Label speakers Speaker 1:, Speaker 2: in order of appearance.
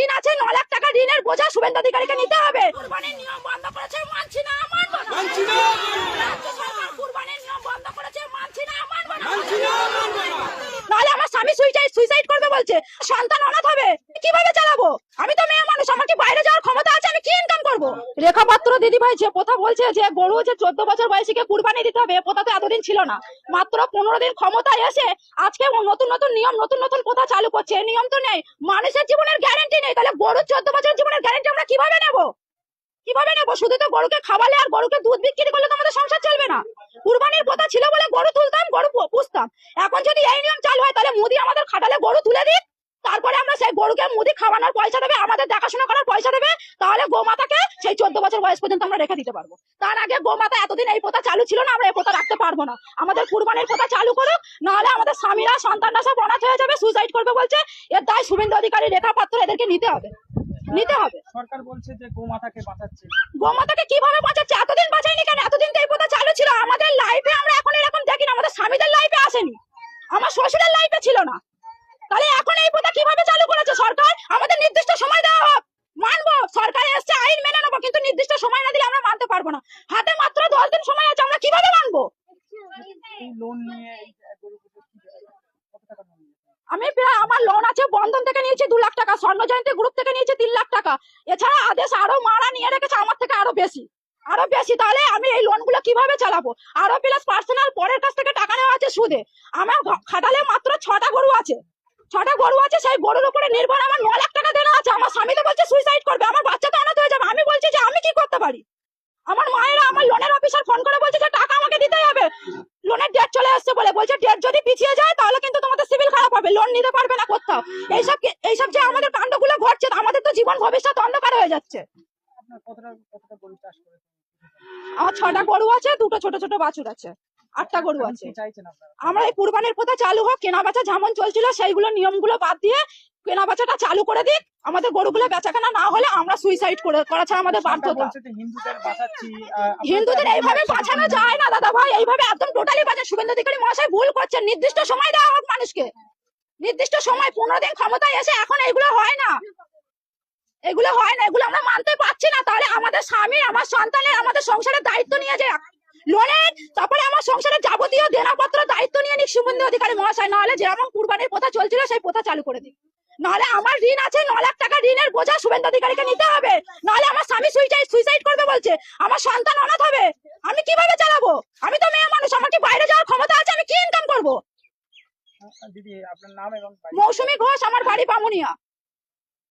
Speaker 1: ঋণ আছে 9 লাখ টাকা ঋণের বোঝা শুভেন্দু অধিকারীকে নিতে হবে। কুরবানির নিয়ম বন্ধ করেছে, মানছি না, মানব না।
Speaker 2: মানছি না,
Speaker 1: রাজ্য সরকার কুরবানির নিয়ম বন্ধ করেছে, মানছি না, মানব না।
Speaker 2: মানছি না, মানব না।
Speaker 1: নাহলে আমার স্বামী সুইসাইড করবে বলছে, সন্তান অনাথ হবে, কিভাবে চালাবো? আমি তো মেয়ে মানুষ, আমার কি বাইরে যাওয়ার ক্ষমতা আছে? আমি কি ইনকাম করবো? রেখা পাত্র দিদি ভাই যে কথা বলছে যে গরু যে 14 বছর বয়সীকে কুরবানি দিতে হবে, এ কথা তো এতদিন ছিল না। মাত্র 15 দিন ক্ষমতায় এসে আজকে নতুন নতুন নিয়ম, নতুন নতুন কথা চালু করছে। এই নিয়ম তো নেই, মানুষের জীবনের গ্যারান্টি নেই, তাহলে গরুর 14 বছর জীবনের গ্যারান্টি আমরা কিভাবে নেবো? কিভাবে নেবো? শুধু তো গরুকে খাওয়ালে আর গরুকে দুধ বিক্রি করলে তো আমাদের সংসার চলবে না। কুরবানির কথা ছিল বলে গরু তুলতাম, গরু পুষতাম। এখন যদি এই নিয়ম চালু হয়, তাহলে মোদি আমাদের খাটালে গরু তুলে দিক, তারপরে আমরা সেই গরুকে মোদি খাওয়ানোর পয়সা দেবে, আমাদের দেখাশোনা করার পয়সা দেবে, তাহলে গোমাতাকে সেই 14 বছর বয়স পর্যন্ত আমরা রেখে দিতে পারবো। তার আগে গোমাতা এতদিন এই প্রথা চালু ছিল না, আমরা এই প্রথা রাখতে পারবো না। আমাদের কুরবানির প্রথা চালু করুক, নাহলে আমাদের স্বামীরা সন্তানরা সব অনাথ হয়ে যাবে, সুইসাইড করবে বলছে। এর দায় শুভেন্দু অধিকারী, রেখা পাত্র, এদেরকে নিতে হবে, নিতে হবে।
Speaker 2: সরকার বলছে যে গোমাতাকে বাঁচাচ্ছে।
Speaker 1: গোমাতাকে কিভাবে বাঁচাচ্ছে? এতদিন বাঁচায়নি কেন? এতদিন তো এই প্রথা চালু ছিল। আমাদের লাইফে আমরা এখন এরকম দেখি না, আমাদের স্বামীদের লাইফে আসেনি, আমার শ্বশুরের লাইফে ছিল না। তাহলে এখন এই প্রথা কিভাবে চালু করেছে সরকার? আমাদের নির্দিষ্ট সময় দেওয়া হোক, মানবো। সরকার এসছে, আইন মেনে নেবো, কিন্তু নির্দিষ্ট সময় না দিলে আমরা মানতে পারবো না। হাতে মাত্র 10 দিন সময় আছে, আমরা কিভাবে মানবো?
Speaker 2: এই লোন নিয়ে এই গরু পুজো কত টাকা লোন নিয়েছে?
Speaker 1: আমি প্রায়, আমার লোন আছে, বন্ধন থেকে নিয়েছি 2 লাখ টাকা, স্বর্ণ জয়ন্তী গ্রুপ থেকে নিয়েছি 3 লাখ টাকা। এছাড়া আদেশ আরো মারা নিয়ে রেখেছে আমার থেকে আরো বেশি। তাহলে আমি এই লোন গুলো কিভাবে চালাবো? আরো প্লাস পার্সোনাল পরের কাছ থেকে টাকা নেওয়া আছে সুদে। আমার খাটালে মাত্র 6টা গরু আছে, সেই গরুর উপরে নির্ভর আমার 9 লাখ টাকা দেনা আছে। আমার স্বামী তো বলছে সুইসাইড করবে, আমার বাচ্চা তো অনাথ হয়ে যাবে। আমি বলছি যে আমি কি করতে পারি? আমার মায়েরা, আমার লোনের অফিসার ফোন করে বলছে যে টাকা আমাকে দিতে হবে, লোনের ডেট চলে আসছে বলে। বলছে ডেট যদি পিছিয়ে যায় তাহলে কিন্তু তোমাদের সিভিল খারাপ হবে, লোন নিতে পারবে না কোথাও। এইসব যে আমাদের কাণ্ডগুলো ঘটছে, আমাদের তো জীবন ভবিষ্যৎ অন্ধকার হয়ে যাচ্ছে।
Speaker 2: আপনার কতটা গরু চাষ করেছেন?
Speaker 1: আমার 6টা গরু আছে, 2টো ছোট ছোট বাছুর আছে, 8টা গরু
Speaker 2: এখন
Speaker 1: আছে।
Speaker 2: কি চাইছেন আপনারা?
Speaker 1: আমরা এই কুরবানির প্রথা চালু হোক, কেনা বেচা যেমন চলছিল সেইগুলো নিয়মগুলো বাদ দিয়ে কেনা বেচাটা চালু করে দিক। আমাদের গরুগুলো বেচাকেনা না হলে আমরা সুইসাইড করা ছাড়া আমাদের
Speaker 2: সরকার
Speaker 1: বাধ্যতা।
Speaker 2: বলছে যে হিন্দুদের বাঁচাচ্ছি।
Speaker 1: হিন্দুদের এইভাবে বাঁচানো যায় না দাদা ভাই, এইভাবে একদম টোটালি বাঁচা। শুভেন্দু অধিকারী মহাশয় ভুল করছেন। নির্দিষ্ট সময় দেওয়া হোক মানুষকে, নির্দিষ্ট সময়। 15 দিন ক্ষমতায় এসে এখন এগুলো হয় না, এগুলো আমরা মানতে পারছি না। তাহলে আমাদের স্বামী, আমার সন্তানের, আমাদের সংসারের দায়িত্ব নিয়ে যায় লোনের, তারপরে আমার সংসারের যাবতীয় দেনাপত্র দায়িত্ব নিয়ে নিক শুভেন্দু অধিকারী মহাশয়। নাহলে যেমন কুরবানির প্রথা চলছিল সেই প্রথা চালু করে দিক। নাহলে আমার ঋণ আছে 9 লাখ টাকা ঋণের বোঝা শুভেন্দু অধিকারীকে নিতে হবে। নাহলে আমার স্বামী সুইসাইড করবে বলছে, আমার সন্তান অনাথ হবে, আমি কিভাবে চালাবো? আমি তো মেয়ে মানুষ, আমার কি বাইরে যাওয়ার ক্ষমতা আছে? আমি কি ইনকাম করবো?
Speaker 2: দিদি আপনার নাম এবং বাড়ি?
Speaker 1: মৌসুমী ঘোষ, আমার বাড়ি বামুনিয়া।